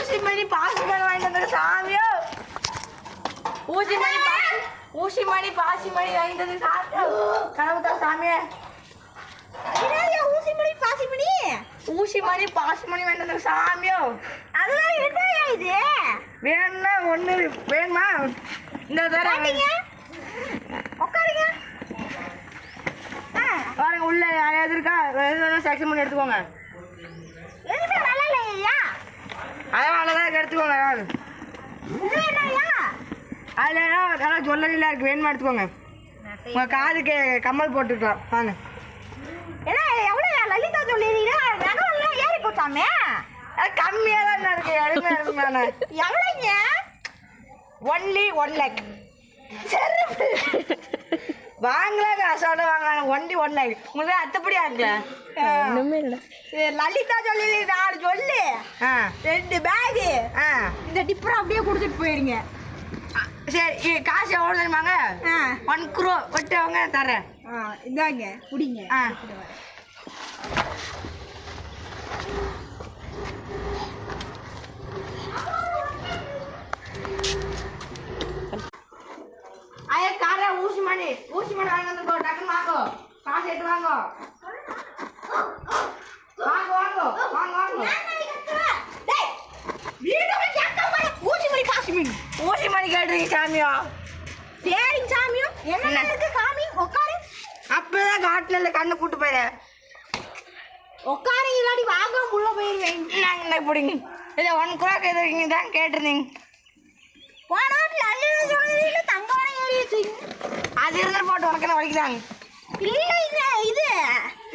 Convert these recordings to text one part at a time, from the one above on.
ஊசி மணி பாசிமணி வாங்கிட்டு வந்து சாமியோ. ஊசி மணி பாசிமணி வாங்கிட்டு வந்து சாமியோ. கனவுதா சாமியே. ஊசி மணி பாசிமணி. ஊசி மணி பாசிமணி வாங்கிட்டு வந்து சாமியோ. அதெல்லாம் என்னையா இது? வேணும்னா ஒண்ணு வேணுமா? இந்த தரேன். உட்காருங்க. பாருங்க உள்ள யாரையாவது இருக்கா? எதுவும் செக்ஷன் பண்ணி எடுத்துக்கோங்க. எதுவுமே நல்லா இல்லையா? அதனாலதான் எடுத்துக்கோங்க. இது என்னய்யா? அதில் நல்லா ஜுவல்லரிலாம் இருக்கு, வேணுமா எடுத்துக்கோங்க. உங்க காதுக்கு கம்மல் போட்டுக்கலாம் வாங்க. ஏன்னா எவ்வளோ லலிதா சொல்லிடுறீங்க, நகரெல்லாம் ஏறி போச்சாமே. கம்மியாக தான் இருக்கு. எடுங்க எவ்வளோங்க? Only 1 lakh. வாங்கலாம் காசோட வாங்க. Only 1 lakh. உங்களுக்கு அத்தப்படி ஆகல. ஒன்றுமே இல்லை. லலிதா சொல்லி 4 சொல்லு, 2 பேகு, இந்த டிப்பரை அப்படியே கொடுத்துட்டு போயிடுங்க. சரி காசு எவ்வளோ தெரியுமாங்க? 1 crore ஒட்டவங்க தரேன். இதாங்க குடிங்க. ஐயா கார ஊசி மணி வாங்க வந்து டக்குன்னு வாங்கோ. காசு எடுத்து வாங்கோ. ஊசி மணி கேட்டுருக்கீங்க சாமியா? சரிங்க சாமியும் என்ன இருக்கு காமி. உட்காரு. அப்பதான் காட்டுல இல்லை கண்ணை கூட்டு போயிடுறேன். உட்காரு, இல்லாடி வாங்க உள்ள போயிருவேன். நாங்கள் பிடிங்க இல்லை 1 crore கேட்டுருக்கீங்க தான் கேட்டிருந்தீங்க. போனாட்டு லலிதா சொல்லிடுறீங்க, தங்கமான ஏறி அது இருந்தாலும் போட்டு உனக்கு என்ன வலிக்கிறாங்க? இல்லை இது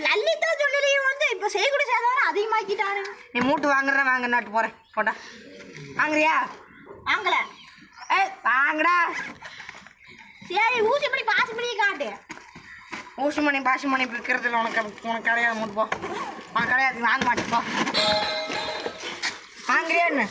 லலிதா சொல்லிடுறீங்க வந்து இப்போ செய்கூட சேதாரம் அதிகமாக்கிட்டாரு. நீ மூட்டு வாங்குறேன் வாங்க நாட்டு போகிறேன் போட்டா வாங்குறியா? வாங்கல. வாங்கடா. சரி ஊசி மணி பாசி மணியை காட்டு. ஊசி மணி பாசி மணி விற்கிறதுல உனக்கு கிடையாது. மூட்டு போ. உனக்கு கிடையாது, வாங்க மாட்டேன் போ. வாங்குறியா என்ன?